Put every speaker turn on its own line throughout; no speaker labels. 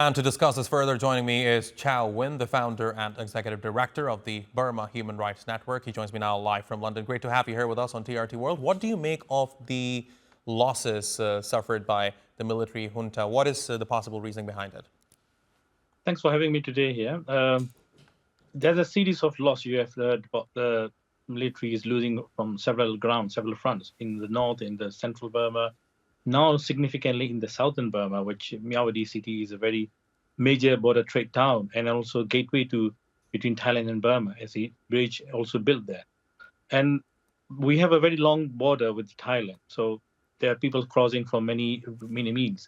And to discuss this further, joining me is Kyaw Win, the founder and executive director of the Burma Human Rights Network. He joins me now live from London. Great to have you here with us on TRT World. What do you make of the losses suffered by the military junta? What is the possible reasoning behind it?
Thanks for having me today here. There's a series of losses you have heard about. The military is losing from several grounds, several fronts in the north, in the central Burma, now significantly in the southern Burma, which Myanmar city is a very major border trade town and also gateway to between Thailand and Burma, as a bridge also built there. And we have a very long border with Thailand, so there are people crossing from many means.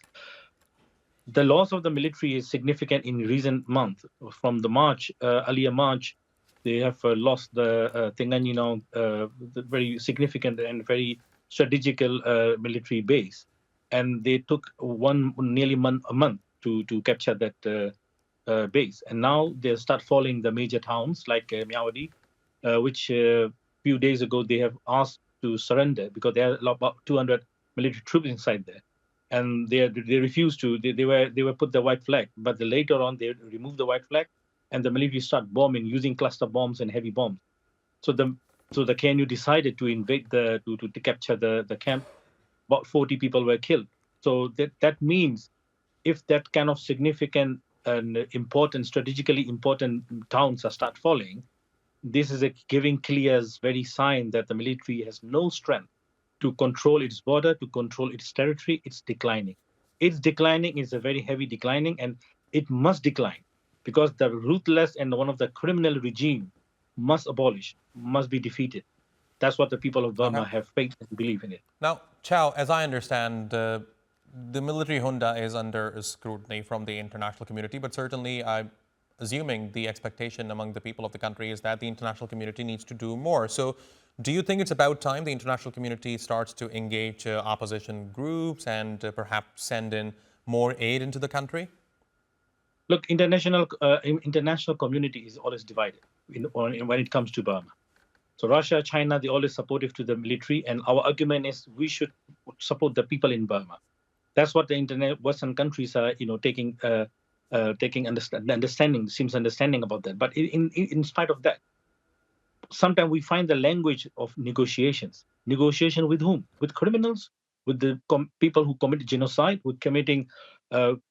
The loss of the military is significant in recent months. From the earlier March, they have lost the the very significant and very strategical military base, and they took nearly a month to capture that base. And now they start falling the major towns like Myawaddy, which few days ago they have asked to surrender because there are about 200 military troops inside there, and they refused to. They were put the white flag, but later on they removed the white flag, and the military start bombing using cluster bombs and heavy bombs. So the KNU decided to invade to capture the camp. About 40 people were killed. So that means if that kind of significant and important, strategically important towns are start falling, this is giving clear, very sign that the military has no strength to control its border, to control its territory. It's declining. It's declining. It's a very heavy declining, and it must decline because the ruthless and one of the criminal regime must abolish, must be defeated. That's what the people of Burma have faith and believe in it.
Now, Kyaw, as I understand, the military junta is under scrutiny from the international community, but certainly I'm assuming the expectation among the people of the country is that the international community needs to do more. So do you think it's about time the international community starts to engage opposition groups and perhaps send in more aid into the country?
Look, international community is always divided when it comes to Burma. So Russia, China, they're always supportive to the military, and our argument is we should support the people in Burma. That's what the Western countries are, taking understanding about that. But in spite of that, sometimes we find the language of negotiations. Negotiation with whom? With criminals, with the people who committed genocide, with committing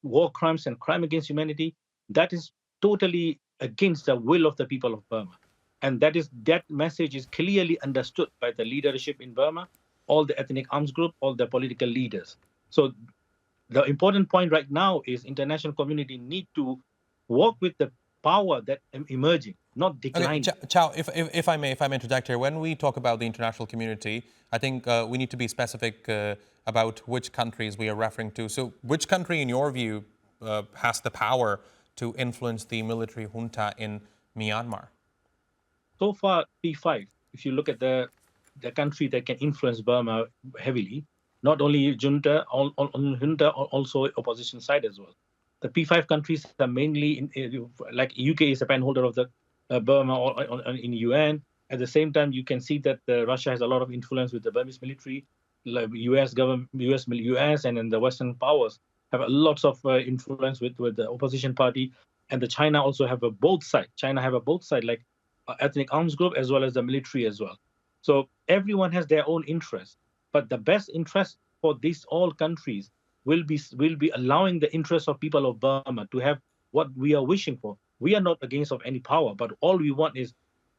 war crimes and crime against humanity. That is totally against the will of the people of Burma. And that message is clearly understood by the leadership in Burma, all the ethnic arms group, all the political leaders. So the important point right now is international community need to work with the power that emerging, not declining.
Okay, Kyaw, if I may interject here, when we talk about the international community, I think we need to be specific about which countries we are referring to. So which country, in your view, has the power to influence the military junta in Myanmar?
So far, P5, if you look at the country that can influence Burma heavily, not only junta, also opposition side as well. The P5 countries are mainly, like UK is a penholder of the Burma in UN. At the same time, you can see that Russia has a lot of influence with the Burmese military. Like US government, US and then the Western powers have lots of influence with the opposition party. And the China also have a both side. China have a both side, like ethnic arms group as well as the military as well. So everyone has their own interest, but the best interest for these all countries will be allowing the interests of people of Burma to have what we are wishing for. We are not against of any power, but all we want is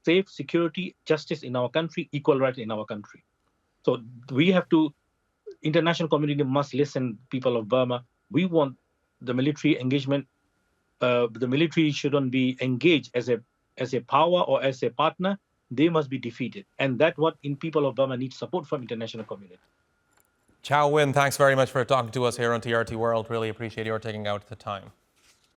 safe, security, justice in our country, equal rights in our country. So we have to, international community must listen, people of Burma. We want the military engagement. The military shouldn't be engaged as a power or as a partner. They must be defeated. And that's what people of Burma need support from international community.
Kyaw Win, thanks very much for talking to us here on TRT World. Really appreciate your taking out the time.